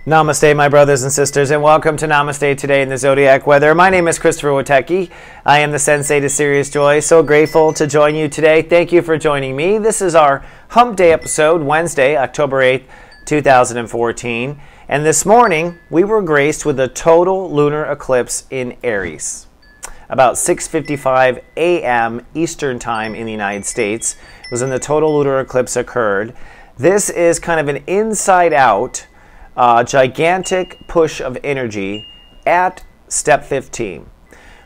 Namaste, my brothers and sisters, and welcome to Namaste Today in the Zodiac Weather. My name is Step'r15 Witecki. I am the Sensei to Sirius Joy. So grateful to join you today. Thank you for joining me. This is our Hump Day episode, Wednesday, October 8th, 2014. And this morning, we were graced with a total lunar eclipse in Aries. About 6:55 a.m. Eastern Time in the United States was when the total lunar eclipse occurred. This is kind of an inside-out gigantic push of energy at step 15,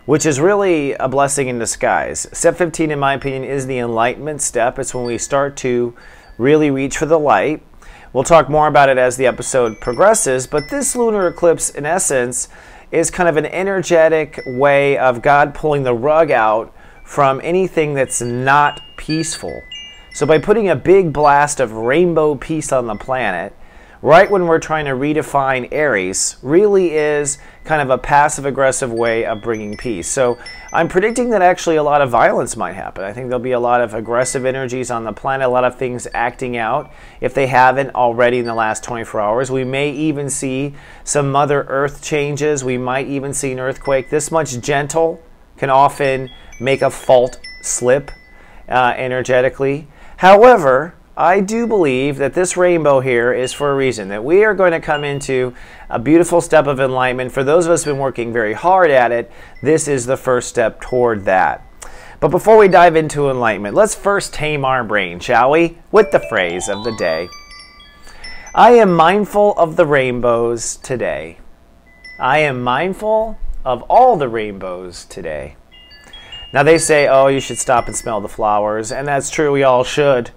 which is really a blessing in disguise. Step 15, in my opinion, is the enlightenment step. It's when we start to really reach for the light. We'll talk more about it as the episode progresses, but this lunar eclipse, in essence, is kind of an energetic way of God pulling the rug out from anything that's not peaceful. So by putting a big blast of rainbow peace on the planet, right when we're trying to redefine Aries, really is kind of a passive-aggressive way of bringing peace. So I'm predicting that actually a lot of violence might happen. I think there'll be a lot of aggressive energies on the planet, a lot of things acting out if they haven't already in the last 24 hours. We may even see some Mother Earth changes. We might even see an earthquake. This much gentle can often make a fault slip energetically. However, I do believe that this rainbow here is for a reason, that we are going to come into a beautiful step of enlightenment. For those of us who have been working very hard at it, this is the first step toward that. But before we dive into enlightenment, let's first tame our brain, shall we? With the phrase of the day. I am mindful of the rainbows today. I am mindful of all the rainbows today. Now they say, oh, you should stop and smell the flowers, and that's true, we all should.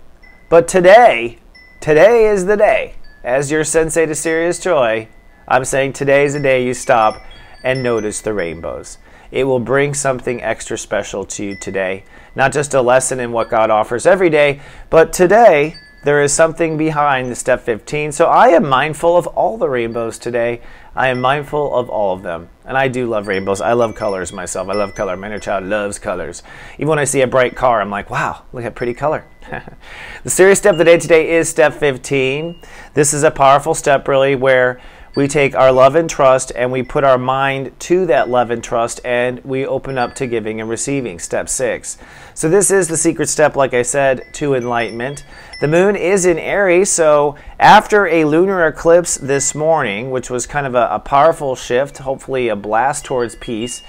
But today is the day. As your Sensei to Sirius Joy, I'm saying today is the day you stop and notice the rainbows. It will bring something extra special to you today. Not just a lesson in what God offers every day, but today there is something behind the step 15. So I am mindful of all the rainbows today. I am mindful of all of them. And I do love rainbows. I love colors myself. I love color. My inner child loves colors. Even when I see a bright car, I'm like, wow, look at pretty color. The serious step of the day today is step 15. This is a powerful step, really, where we take our love and trust and we put our mind to that love and trust and we open up to giving and receiving, step 6. So this is the secret step, like I said, to enlightenment. The moon is in Aries, so after a lunar eclipse this morning, which was kind of a powerful shift, hopefully a blast towards peace,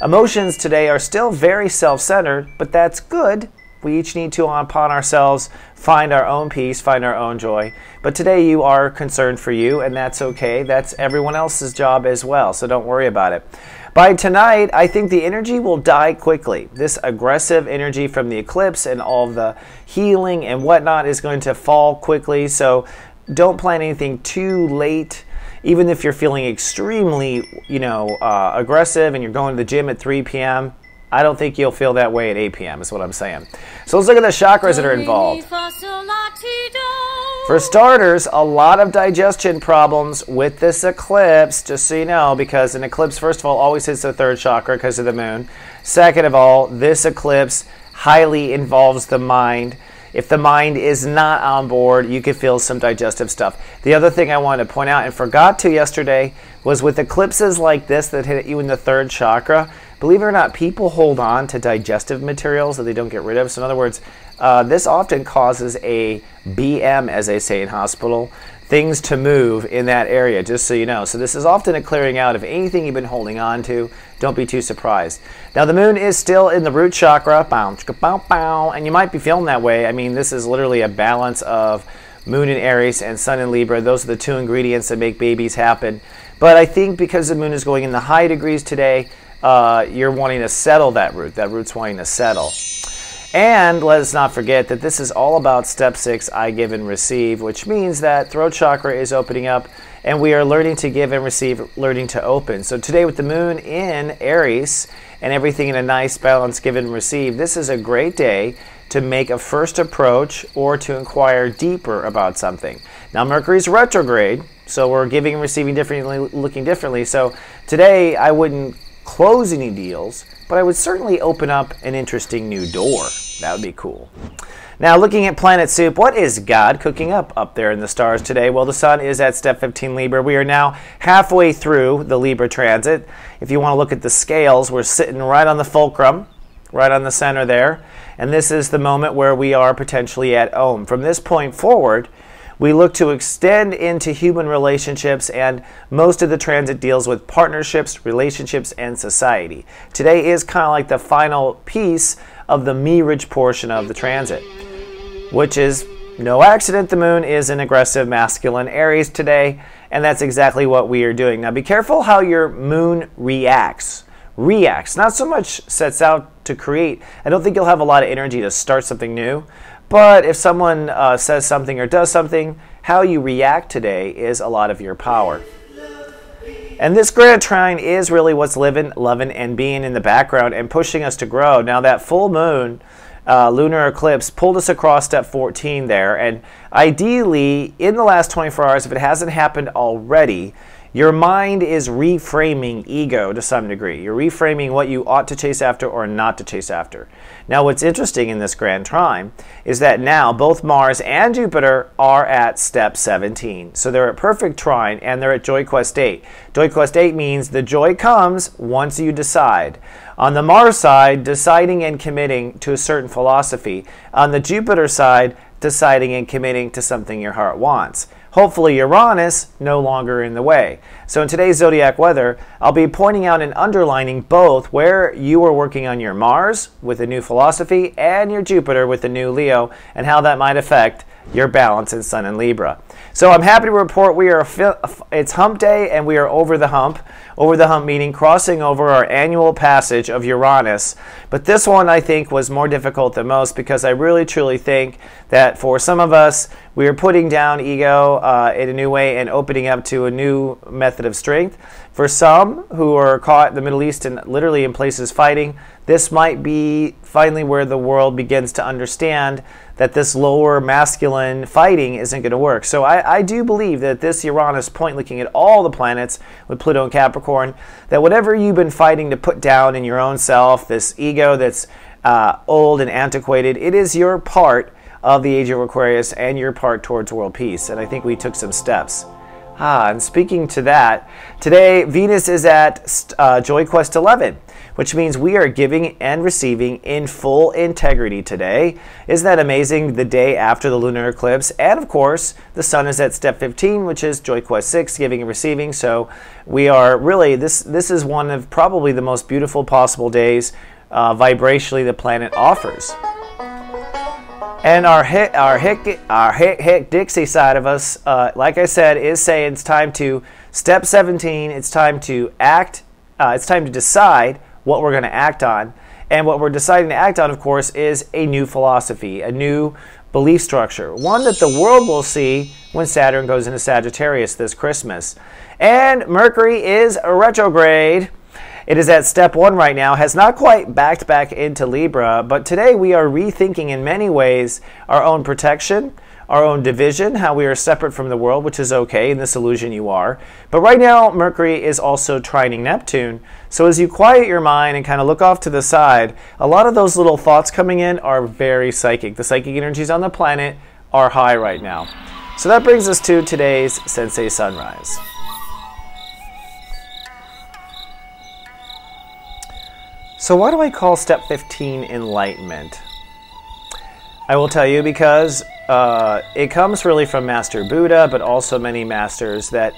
emotions today are still very self-centered, but that's good. We each need to, upon ourselves, find our own peace, find our own joy. But today you are concerned for you, and that's okay. That's everyone else's job as well, so don't worry about it. By tonight, I think the energy will die quickly. This aggressive energy from the eclipse and all the healing and whatnot is going to fall quickly, so don't plan anything too late. Even if you're feeling extremely, aggressive and you're going to the gym at 3 p.m., I don't think you'll feel that way at 8 p.m. is what I'm saying. So let's look at the chakras that are involved. For starters, a lot of digestion problems with this eclipse, just so you know, because an eclipse, first of all, always hits the third chakra because of the moon. Second of all, this eclipse highly involves the mind. If the mind is not on board, you could feel some digestive stuff. The other thing I wanted to point out, and forgot to yesterday, was with eclipses like this that hit you in the third chakra, believe it or not, people hold on to digestive materials that they don't get rid of. So in other words, this often causes a BM, as they say in hospital, things to move in that area, just so you know. So this is often a clearing out of anything you've been holding on to. Don't be too surprised. Now the moon is still in the root chakra, and you might be feeling that way. I mean, this is literally a balance of moon in Aries and sun in Libra. Those are the two ingredients that make babies happen. But I think because the moon is going in the high degrees today, you're wanting to settle that root. That root's wanting to settle. And let's not forget that this is all about step 6, I give and receive, which means that throat chakra is opening up and we are learning to give and receive, learning to open. So today with the moon in Aries and everything in a nice balance, give and receive, this is a great day to make a first approach or to inquire deeper about something. Now Mercury's retrograde, so we're giving and receiving differently, looking differently. So today I wouldn't close any deals, but I would certainly open up an interesting new door. That would be cool. Now, looking at Planet Soup, what is God cooking up there in the stars today? Well, the sun is at step 15 Libra. We are now halfway through the Libra transit. If you want to look at the scales, we're sitting right on the fulcrum, right on the center there. And this is the moment where we are potentially at Om. From this point forward, we look to extend into human relationships, and most of the transit deals with partnerships, relationships, and society. Today is kind of like the final piece of the me-rich portion of the transit, which is no accident. The moon is an aggressive masculine Aries today, and that's exactly what we are doing. Now be careful how your moon reacts. Not so much sets out to create. I don't think you'll have a lot of energy to start something new, but if someone says something or does something, how you react today is a lot of your power. And this grand trine is really what's living, loving, and being in the background and pushing us to grow. Now that full moon lunar eclipse pulled us across step 14 there, and ideally in the last 24 hours, if it hasn't happened already, your mind is reframing ego to some degree. You're reframing what you ought to chase after or not to chase after. Now what's interesting in this grand trine is that now both Mars and Jupiter are at step 17. So they're at perfect trine and they're at joy quest 8. Joy quest 8 means the joy comes once you decide. On the Mars side, deciding and committing to a certain philosophy. On the Jupiter side, deciding and committing to something your heart wants. Hopefully Uranus no longer in the way. So in today's zodiac weather, I'll be pointing out and underlining both where you are working on your Mars with a new philosophy and your Jupiter with the new Leo, and how that might affect your balance in Sun and Libra. So I'm happy to report it's hump day and we are over the hump. Over the hump meaning crossing over our annual passage of Uranus. But this one I think was more difficult than most, because I really truly think that for some of us, we are putting down ego in a new way and opening up to a new method of strength. For some who are caught in the Middle East and literally in places fighting, this might be finally where the world begins to understand that this lower masculine fighting isn't going to work. So I do believe that this Uranus point, looking at all the planets with Pluto and Capricorn, that whatever you've been fighting to put down in your own self, this ego that's old and antiquated, it is your part of the age of Aquarius and your part towards world peace. And I think we took some steps. And speaking to that, today Venus is at Joy Quest 11, which means we are giving and receiving in full integrity today. Isn't that amazing? The day after the lunar eclipse. And of course, the sun is at step 15, which is Joy Quest 6, giving and receiving. So we are really, this is one of probably the most beautiful possible days vibrationally the planet offers. And our hick Dixie side of us, like I said, is saying it's time to step 17. It's time to act. It's time to decide what we're going to act on. And what we're deciding to act on, of course, is a new philosophy, a new belief structure, one that the world will see when Saturn goes into Sagittarius this Christmas. And Mercury is retrograde. It is at step 1 right now, has not quite backed back into Libra, but today we are rethinking in many ways our own protection, our own division, how we are separate from the world, which is okay, in this illusion you are. But right now, Mercury is also trining Neptune. So as you quiet your mind and kind of look off to the side, a lot of those little thoughts coming in are very psychic. The psychic energies on the planet are high right now. So that brings us to today's Sensei Sunrise. So why do I call step 15 enlightenment? I will tell you because it comes really from Master Buddha, but also many masters, that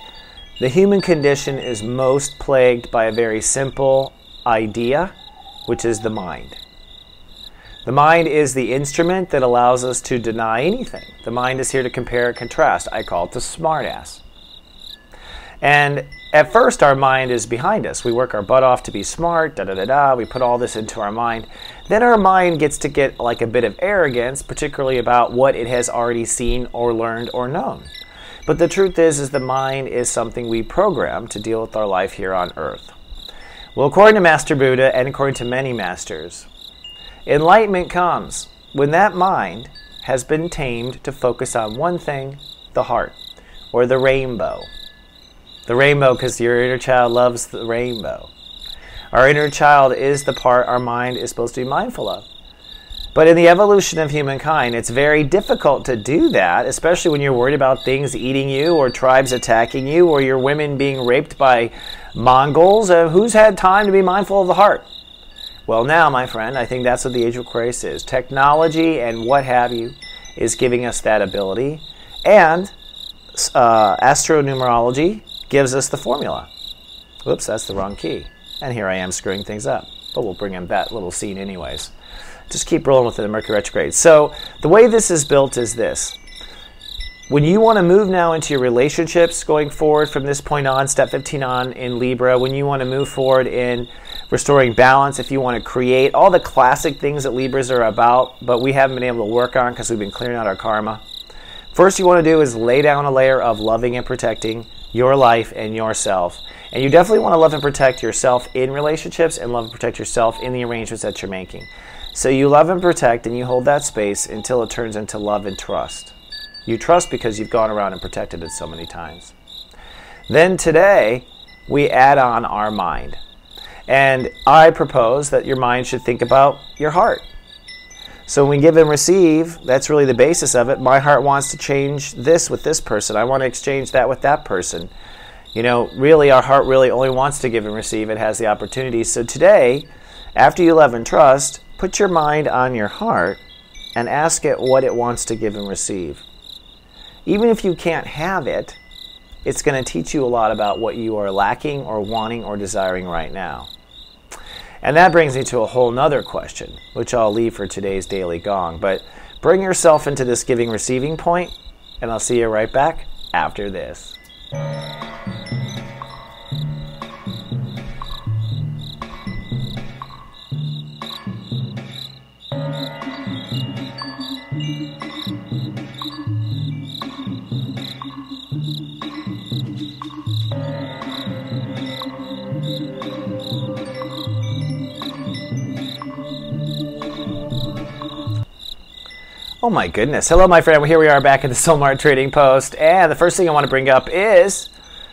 the human condition is most plagued by a very simple idea, which is the mind. The mind is the instrument that allows us to deny anything. The mind is here to compare and contrast. I call it the smartass. And at first, our mind is behind us. We work our butt off to be smart, we put all this into our mind. Then our mind gets to get like a bit of arrogance, particularly about what it has already seen or learned or known. But the truth is the mind is something we program to deal with our life here on Earth. Well, according to Master Buddha and according to many masters, enlightenment comes when that mind has been tamed to focus on one thing, the heart, or the rainbow. The rainbow, because your inner child loves the rainbow. Our inner child is the part our mind is supposed to be mindful of. But in the evolution of humankind, it's very difficult to do that, especially when you're worried about things eating you or tribes attacking you or your women being raped by Mongols. Who's had time to be mindful of the heart? Well, now, my friend, I think that's what the age of Aquarius is. Technology and what have you is giving us that ability. And astronumerology gives us the formula. Whoops, that's the wrong key. And here I am screwing things up. But we'll bring in that little scene anyways. Just keep rolling with the Mercury retrograde. So the way this is built is this. When you want to move now into your relationships going forward from this point on, step 15 on in Libra, when you want to move forward in restoring balance, if you want to create all the classic things that Libras are about, but we haven't been able to work on because we've been clearing out our karma. First you want to do is lay down a layer of loving and protecting your life and yourself. And you definitely want to love and protect yourself in relationships and love and protect yourself in the arrangements that you're making. So you love and protect and you hold that space until it turns into love and trust. You trust because you've gone around and protected it so many times. Then today, we add on our mind. And I propose that your mind should think about your heart. So when we give and receive, that's really the basis of it. My heart wants to change this with this person. I want to exchange that with that person. You know, really, our heart really only wants to give and receive. It has the opportunity. So today, after you love and trust, put your mind on your heart and ask it what it wants to give and receive. Even if you can't have it, it's going to teach you a lot about what you are lacking or wanting or desiring right now. And that brings me to a whole nother question, which I'll leave for today's Daily Gong. But bring yourself into this giving-receiving point, and I'll see you right back after this. Oh my goodness. Hello, my friend. Here we are back at the Soulmart Trading Post. And the first thing I want to bring up is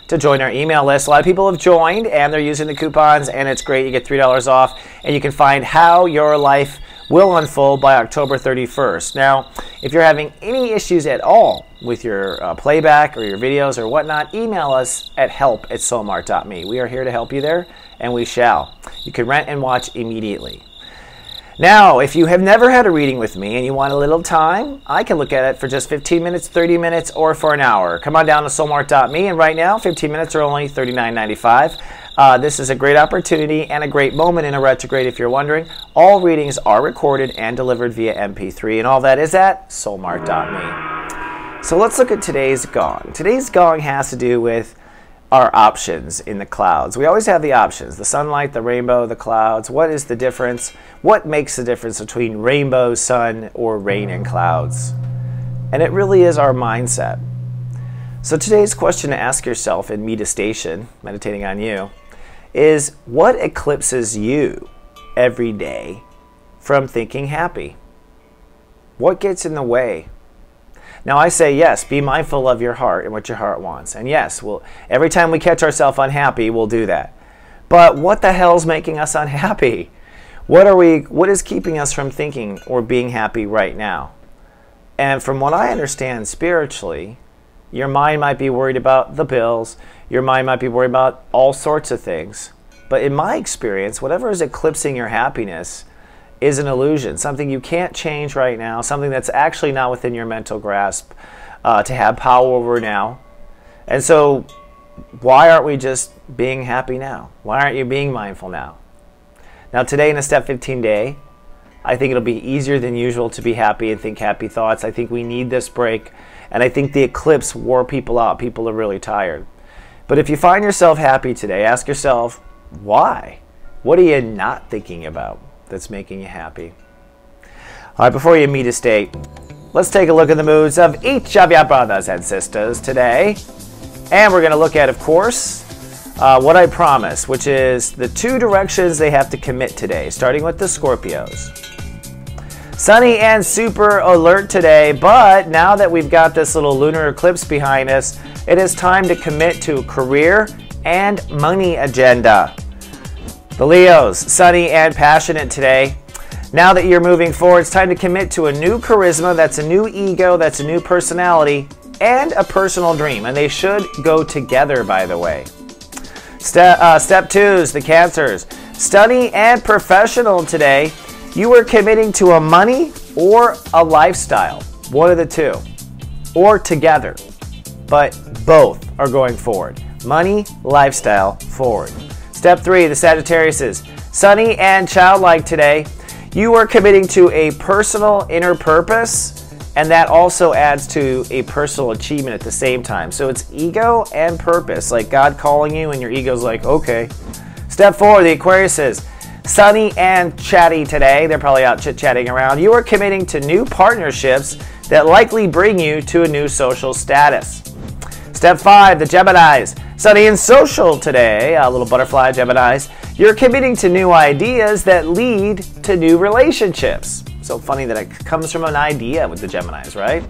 to join our email list. A lot of people have joined and they're using the coupons, and it's great. You get $3 off, and you can find how your life will unfold by October 31st. Now, if you're having any issues at all with your playback or your videos or whatnot, email us at help@soulmart.me. We are here to help you there, and we shall. You can rent and watch immediately. Now, if you have never had a reading with me and you want a little time, I can look at it for just 15 minutes, 30 minutes, or for an hour. Come on down to soulmart.me, and right now, 15 minutes are only $39.95. This is a great opportunity and a great moment in a retrograde, if you're wondering. All readings are recorded and delivered via MP3, and all that is at soulmart.me. So let's look at today's gong. Today's gong has to do with our options in the clouds. We always have the options: the sunlight, the rainbow, the clouds. What is the difference? What makes the difference between rainbow, sun, or rain and clouds? And it really is our mindset. So today's question to ask yourself in meditation, meditating on you, is what eclipses you every day from thinking happy? What gets in the way? Now I say yes, be mindful of your heart and what your heart wants. And yes, every time we catch ourselves unhappy, we'll do that. But what the hell's making us unhappy? What is keeping us from thinking or being happy right now? And from what I understand spiritually, your mind might be worried about the bills, your mind might be worried about all sorts of things. But in my experience, whatever is eclipsing your happiness is an illusion, something you can't change right now, something that's actually not within your mental grasp to have power over now. And so why aren't we just being happy now? Why aren't you being mindful now? Now today in a Step 15 day, I think it'll be easier than usual to be happy and think happy thoughts. I think we need this break, and I think the eclipse wore people out. People are really tired. But if you find yourself happy today, ask yourself, why? What are you not thinking about that's making you happy? All right, before you meet a state, let's take a look at the moods of each of your brothers and sisters today. And we're going to look at, of course, what I promised, which is the 2 directions they have to commit today, starting with the Scorpios. Sunny and super alert today, but now that we've got this little lunar eclipse behind us, it is time to commit to a career and money agenda. The Leos, sunny and passionate today. Now that you're moving forward, it's time to commit to a new charisma, that's a new ego, that's a new personality, and a personal dream. And they should go together, by the way. Step 2 is the Cancers. Study and professional today. You are committing to a money or a lifestyle. One of the two. Or together. But both are going forward. Money, lifestyle, forward. Step 3, the Sagittariuses. Sunny and childlike today. You are committing to a personal inner purpose, and that also adds to a personal achievement at the same time. So it's ego and purpose, like God calling you and your ego's like, okay. Step 4, the Aquariuses. Sunny and chatty today. They're probably out chit-chatting around. You are committing to new partnerships that likely bring you to a new social status. Step 5, the Geminis. Sunny and social today. A little butterfly Geminis. You're committing to new ideas that lead to new relationships. So funny that it comes from an idea with the Geminis, right?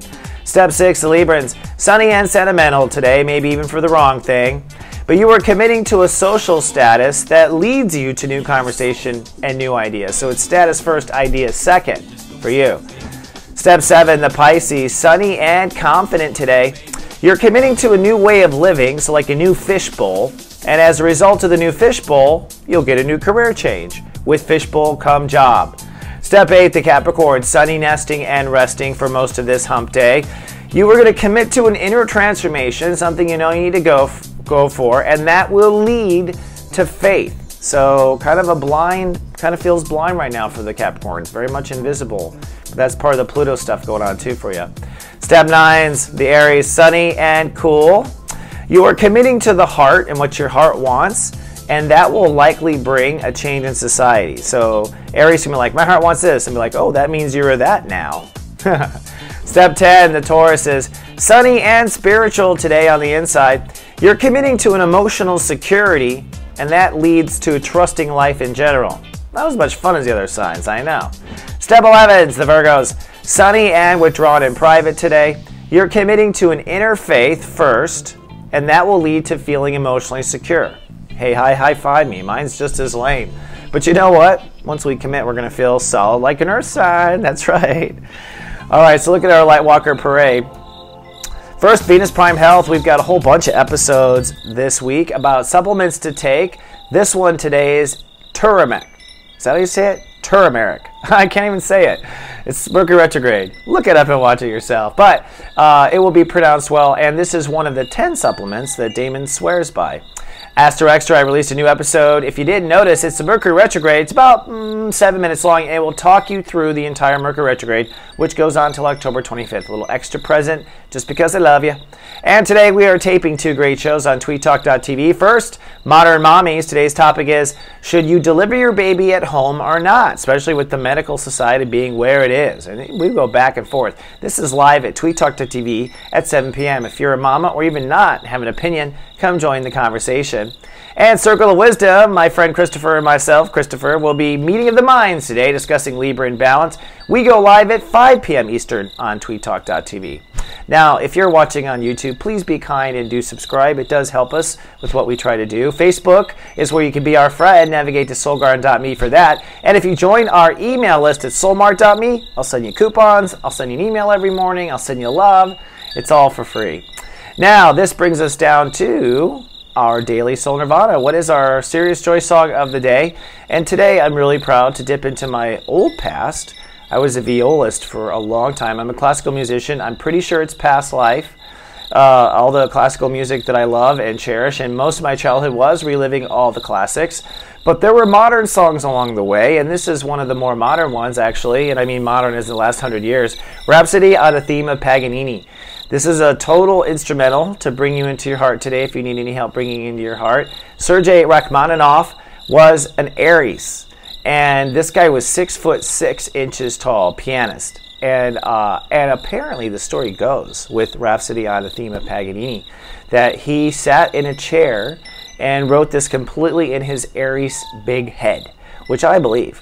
Step 6, the Librans. Sunny and sentimental today, maybe even for the wrong thing. But you are committing to a social status that leads you to new conversation and new ideas. So it's status first, idea second for you. Step 7, the Pisces. Sunny and confident today. You're committing to a new way of living, so like a new fishbowl. And as a result of the new fishbowl, you'll get a new career change. With fishbowl come job. Step 8, the Capricorn. Sunny nesting and resting for most of this hump day. You are going to commit to an inner transformation, something you know you need to go for, and that will lead to faith. So kind of feels blind right now for the Capricorn. It's very much invisible. But that's part of the Pluto stuff going on too for you. Step 9's the Aries. Sunny and cool. You are committing to the heart and what your heart wants, and that will likely bring a change in society. So Aries can be like, my heart wants this, and be like, oh, that means you're that now. Step 10, the Taurus is sunny and spiritual today on the inside. You're committing to an emotional security, and that leads to trusting life in general. Not as much fun as the other signs, I know. Step 11, the Virgos. Sunny and withdrawn in private today. You're committing to an inner faith first, and that will lead to feeling emotionally secure. Hey, high five me. Mine's just as lame. But you know what? Once we commit, we're going to feel solid like an earth sign. That's right. All right, so look at our Lightwalker parade. First, Venus Prime Health. We've got a whole bunch of episodes this week about supplements to take. This one today is turmeric. Is that how you say it? Turmeric. I can't even say it. It's Mercury retrograde. Look it up and watch it yourself. But it will be pronounced well, and this is one of the 10 supplements that Damon swears by. Astro Extra, I released a new episode. If you didn't notice, it's the Mercury retrograde. It's about 7 minutes long, and it will talk you through the entire Mercury retrograde, which goes on till October 25th. A little extra present, just because I love you. And today we are taping 2 great shows on tweettalk.tv. First, Modern Mommies. Today's topic is, should you deliver your baby at home or not? Especially with the medical society being where it is. And we go back and forth. This is live at tweettalk.tv at 7 p.m. If you're a mama or even not have an opinion, come join the conversation. And Circle of Wisdom, my friend Christopher and myself, Christopher, will be meeting of the minds today discussing Libra and balance. We go live at 5 p.m. Eastern on tweettalk.tv. Now, if you're watching on YouTube, please be kind and do subscribe. It does help us with what we try to do. Facebook is where you can be our friend. Navigate to soulgarden.me for that. And if you join our email list at soulmart.me, I'll send you coupons. I'll send you an email every morning. I'll send you love. It's all for free. Now, this brings us down to our daily Soul Nirvana. What is our Sirius Joy song of the day? And today I'm really proud to dip into my old past. I was a violist for a long time. I'm a classical musician. I'm pretty sure it's past life. All the classical music that I love and cherish, and most of my childhood was reliving all the classics. But there were modern songs along the way, and this is one of the more modern ones, actually, and I mean modern as the last 100 years. Rhapsody on a Theme of Paganini. This is a total instrumental to bring you into your heart today if you need any help bringing into your heart. Sergei Rachmaninoff was an Aries. And this guy was 6'6" tall, pianist. And apparently the story goes with Rhapsody on the Theme of Paganini that he sat in a chair and wrote this completely in his Aries big head, which I believe.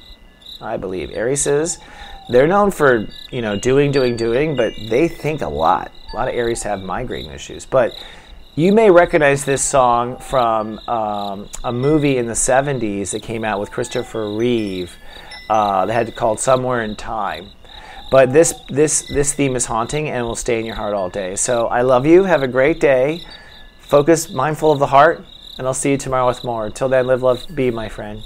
Aries they're known for, doing, but they think a lot. A lot of Aries have migraine issues. But you may recognize this song from a movie in the 70s that came out with Christopher Reeve. They had it called Somewhere in Time. But this theme is haunting and will stay in your heart all day. So I love you. Have a great day. Focus, mindful of the heart, and I'll see you tomorrow with more. Till then, live, love, be, my friend.